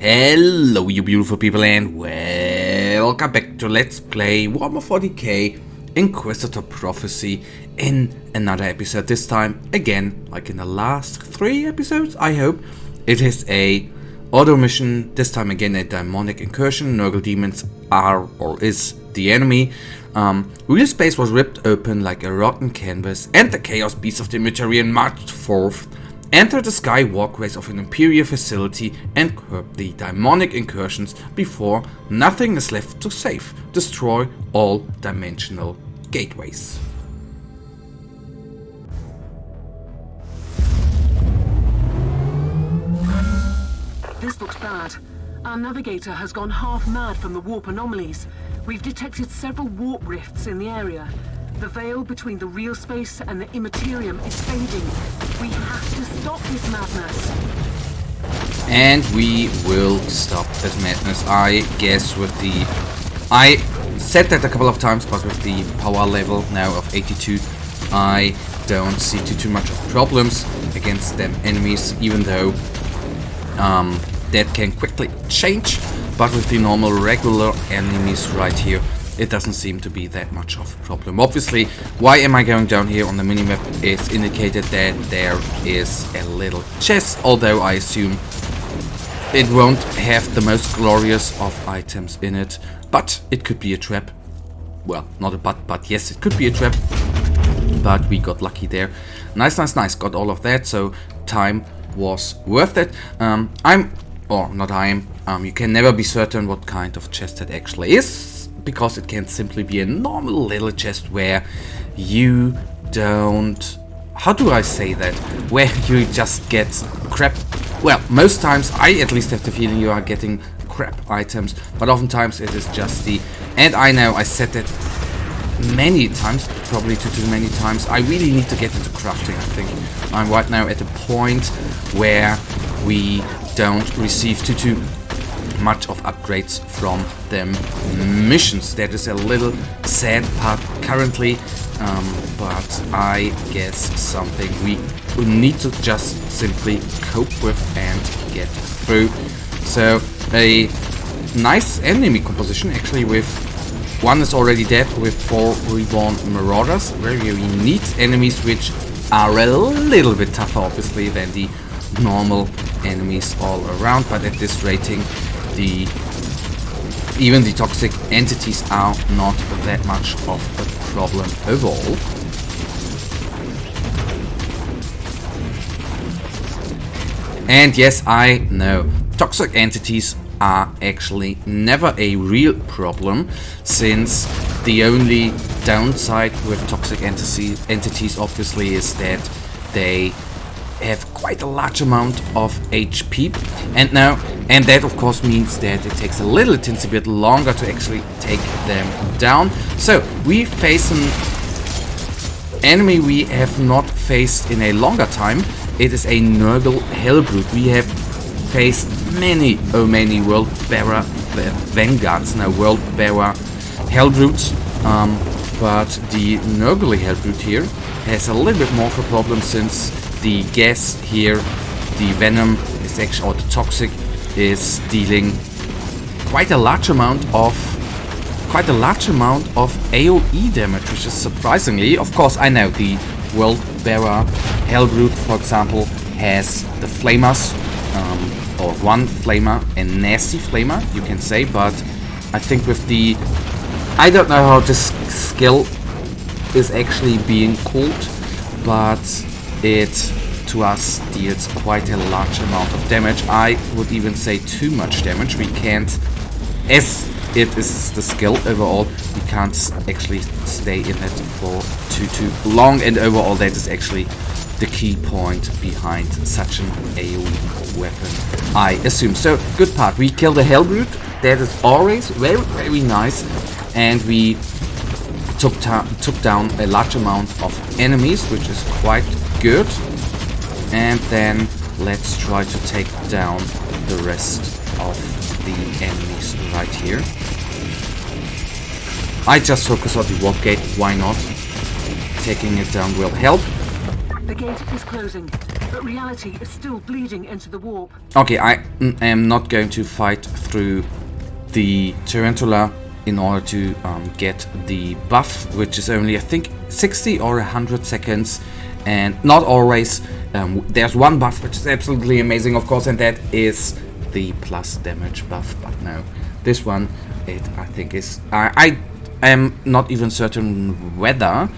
Hello you beautiful people and welcome back to Let's Play Warhammer 40k Inquisitor Prophecy in another episode. This time, again, like in the last 3 episodes, I hope. It is a auto mission, this time again a demonic incursion. Nurgle demons are or is the enemy. Realspace was ripped open like a rotten canvas and the chaos beasts of the Immaterian marched forth, enter the sky walkways of an Imperial facility and curb the demonic incursions before nothing is left to save. Destroy all dimensional gateways. This looks bad. Our navigator has gone half mad from the warp anomalies. We've detected several warp rifts in the area. The veil between the Realspace and the Immaterium is fading. We have to stop this madness. And we will stop this madness, I guess, with the... I said that a couple of times, but with the power level now of 82, I don't see too much of problems against them enemies, even though that can quickly change. But with the normal regular enemies right here, it doesn't seem to be that much of a problem. Obviously, why am I going down here on the minimap? It's indicated that there is a little chest, although I assume it won't have the most glorious of items in it. But it could be a trap. Well, not a but yes, it could be a trap. But we got lucky there. Nice. Got all of that, so time was worth it. You can never be certain what kind of chest it actually is, because it can simply be a normal little chest where you don't... How do I say that? Where you just get crap. Well, most times I at least have the feeling you are getting crap items, but oftentimes it is just the... And I know I said that many times, probably too many times. I really need to get into crafting, I think. I'm right now at a point where we don't receive too much of upgrades from them missions. That is a little sad part currently, but I guess something we need to just simply cope with and get through. So a nice enemy composition actually, with one is already dead, with 4 reborn marauders. Very neat enemies which are a little bit tougher obviously than the normal enemies all around, but at this rating even the toxic entities are not that much of a problem overall. And yes, I know, toxic entities are actually never a real problem, since the only downside with toxic entities obviously is that they have quite a large amount of HP, and that of course means that it takes a little teensy bit longer to actually take them down. So we face an enemy we have not faced in a longer time. It is a Nurgle Hellbrute. We have faced many World-Bearer Vanguards, now World-Bearer Hellbrutes, but the Nurgle Hellbrute here has a little bit more of a problem, since the gas here, the venom is actually, or the toxic, is dealing quite a large amount of AoE damage, which is surprisingly, of course, I know the World-Bearer Hellbrute, for example, has the flamers, or one flamer, a nasty flamer, you can say, but I think with the... I don't know how this skill is actually being called, but it to us deals quite a large amount of damage. I would even say too much damage. We can't, as it is the skill overall, we can't actually stay in it for too long, and overall that is actually the key point behind such an AoE weapon, I assume. So, good part. We kill the Hellbrute. That is always very nice, and we took down a large amount of enemies, which is quite good. And then let's try to take down the rest of the enemies right here. I just focus on the warp gate, why not? Taking it down will help. The gate is closing. but reality is still bleeding into the warp. Okay, I am not going to fight through the Tarantula in order to get the buff, which is only, I think, 60 or 100 seconds, and not always. There's one buff which is absolutely amazing, of course, and that is the plus damage buff. But no, this one, I think is... I am not even certain whether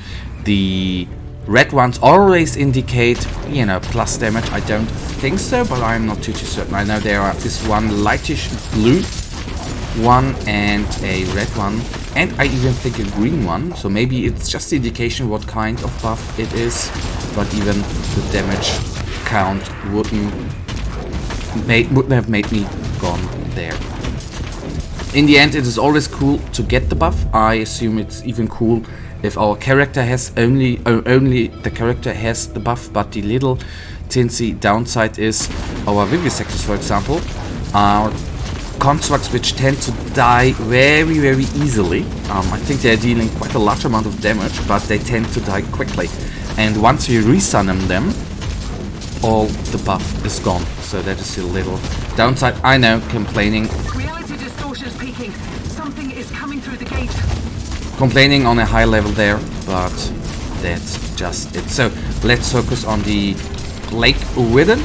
the red ones always indicate, you know, plus damage. I don't think so, but I'm not too certain. I know there is one lightish blue one and a red one, and I even think a green one, so maybe it's just the indication what kind of buff it is, but even the damage count wouldn't have made me gone there. In the end, it is always cool to get the buff. I assume it's even cool if our character has only the character has the buff, but the little teensy downside is our vivisectors, for example, are constructs which tend to die very, very easily. I think they're dealing quite a large amount of damage, but they tend to die quickly. And once you resummon them, all the buff is gone. So that is a little downside. I know, complaining. Reality distortion is peaking. Something is coming through the gate. Complaining on a high level there, but that's just it. So let's focus on the Lake Widden.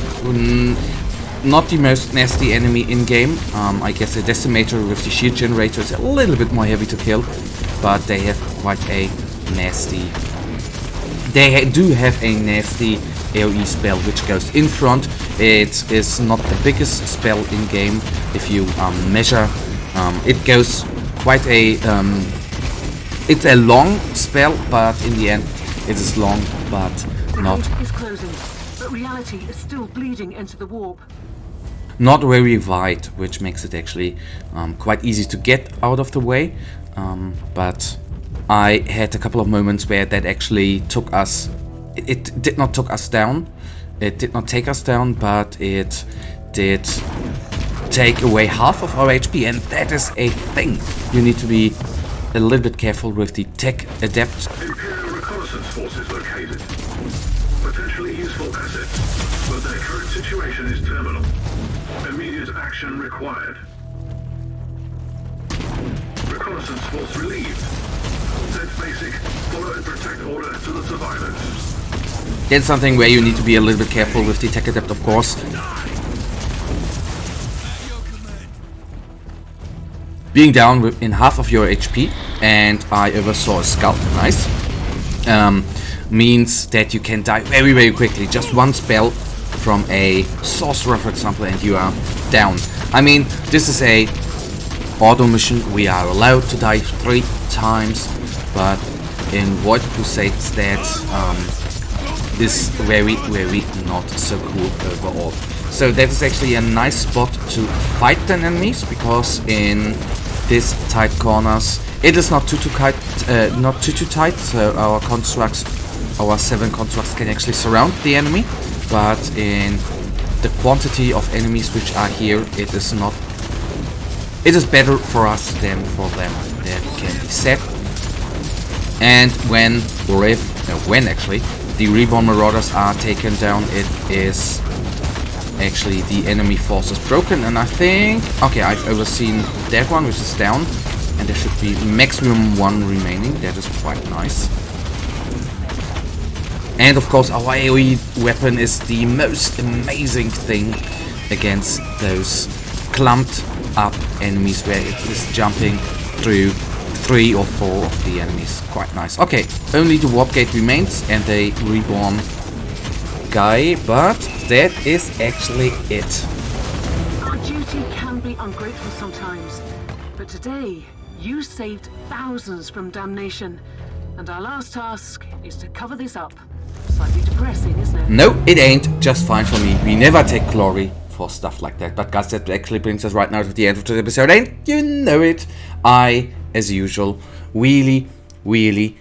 Not the most nasty enemy in-game. I guess a Decimator with the shield generator is a little bit more heavy to kill, but they have quite a nasty... They do have a nasty AoE spell which goes in front. It is not the biggest spell in-game if you measure. It goes quite a... it's a long spell, but in the end it is long, but not... The gate is closing, but reality is still bleeding into the warp. Not very wide, which makes it actually quite easy to get out of the way. But I had a couple of moments where that actually took us... It did not took us down. It did not take us down, but it did take away half of our HP, and that is a thing. You need to be a little bit careful with the tech adept. Imperial reconnaissance forces located. Potentially useful assets, but their current situation is terminal. Immediate action required. Reconnaissance force relieved. Set basic, follow and protect order to the survivors. That's something where you need to be a little bit careful with the tech adept, of course. Being down in half of your HP, and I oversaw a skull, nice, means that you can die very, very quickly. Just one spell from a sorcerer, for example, and you are down. I mean, this is a auto mission. We are allowed to die 3 times, but in Void Crusades that is very, very not so cool overall. So that is actually a nice spot to fight the enemies, because in this tight corners it is not too tight, so our constructs, our 7 constructs can actually surround the enemy. But in the quantity of enemies which are here, it is not. It is better for us than for them. That can be said. And when actually the Reborn Marauders are taken down, it is actually the enemy force is broken. And I think, okay, I've overseen that one, which is down, and there should be maximum 1 remaining. That is quite nice. And of course, our AoE weapon is the most amazing thing against those clumped up enemies, where it is jumping through 3 or 4 of the enemies. Quite nice. Okay, only the warp gate remains and a reborn guy, but that is actually it. Our duty can be ungrateful sometimes, but today you saved thousands from damnation, and our last task is to cover this up. Slightly depressing, isn't it? No, it ain't. Just fine for me. We never take glory for stuff like that. But guys, that actually brings us right now to the end of the episode, and you know it. I, as usual, really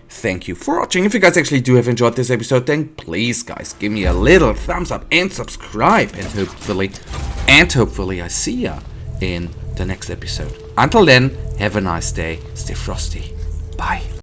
thank you for watching. If you guys actually do have enjoyed this episode, then please, guys, give me a little thumbs up and subscribe, and hopefully I see ya in the next episode. Until then, have a nice day. Stay frosty. Bye.